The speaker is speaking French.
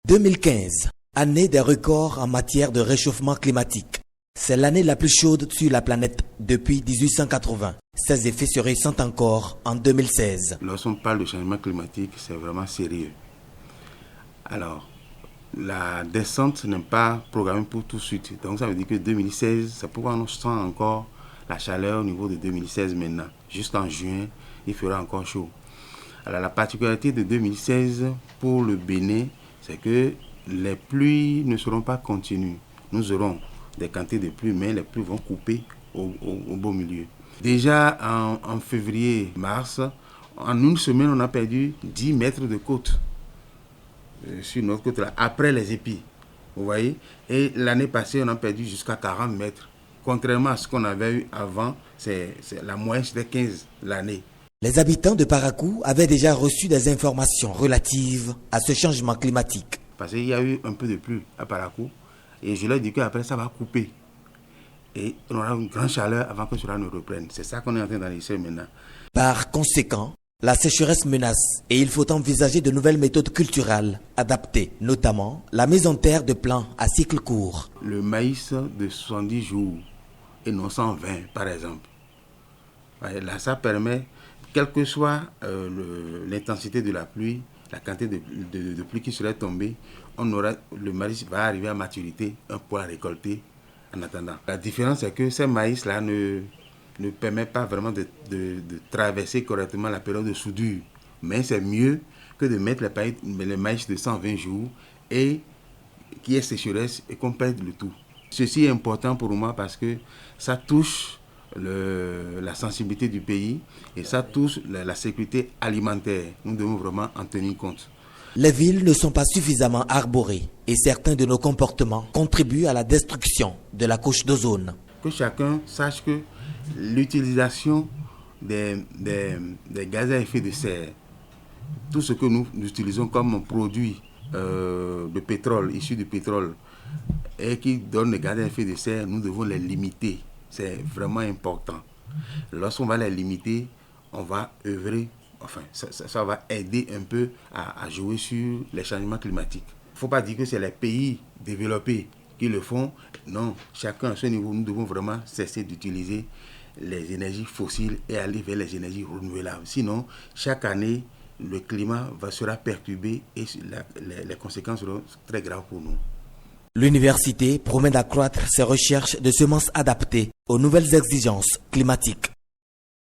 2015, année des records en matière de réchauffement climatique. C'est l'année la plus chaude sur la planète depuis 1880. Ses effets se ressentent encore en 2016. Lorsqu'on parle de changement climatique, c'est vraiment sérieux. Alors, la descente n'est pas programmée pour tout de suite. Donc ça veut dire que 2016, c'est pourquoi on sent encore la chaleur au niveau de 2016 maintenant. Jusqu'en juin, il fera encore chaud. Alors la particularité de 2016 pour le Bénin, c'est que les pluies ne seront pas continues. Nous aurons des quantités de pluie, mais les pluies vont couper au beau milieu. Déjà en février-mars, en une semaine, on a perdu 10 mètres de côte sur notre côte là, après les épis. Vous voyez? Et l'année passée, on a perdu jusqu'à 40 mètres. Contrairement à ce qu'on avait eu avant, c'est la moyenne de 15 l'année. Les habitants de Parakou avaient déjà reçu des informations relatives à ce changement climatique. Parce qu'il y a eu un peu de pluie à Parakou et je leur dis qu'après ça va couper. Et on aura une grande chaleur avant que cela ne reprenne. C'est ça qu'on est en train d'analyser maintenant. Par conséquent, la sécheresse menace et il faut envisager de nouvelles méthodes culturelles adaptées, notamment la mise en terre de plants à cycle court. Le maïs de 70 jours et non 120 par exemple. Là, ça permet, quelle que soit l'intensité de la pluie, la quantité de pluie qui serait tombée, le maïs va arriver à maturité, un poil à récolter en attendant. La différence, c'est que ces maïs-là ne permettent pas vraiment de traverser correctement la période de soudure. Mais c'est mieux que de mettre le maïs de 120 jours et qui est sécheresse et qu'on perde le tout. Ceci est important pour moi parce que ça touche la sensibilité du pays et ça touche la sécurité alimentaire. Nous devons vraiment en tenir compte. Les villes ne sont pas suffisamment arborées et certains de nos comportements contribuent à la destruction de la couche d'ozone. Que chacun sache que l'utilisation des gaz à effet de serre, tout ce que nous utilisons comme produit de pétrole, issu du pétrole, et qui donne des gaz à effet de serre, nous devons les limiter. C'est vraiment important. Lorsqu'on va les limiter, on va œuvrer, enfin, ça va aider un peu à jouer sur les changements climatiques. Il ne faut pas dire que c'est les pays développés qui le font. Non, chacun à ce niveau, nous devons vraiment cesser d'utiliser les énergies fossiles et aller vers les énergies renouvelables. Sinon, chaque année, le climat sera perturbé et les conséquences seront très graves pour nous. L'université promet d'accroître ses recherches de semences adaptées aux nouvelles exigences climatiques.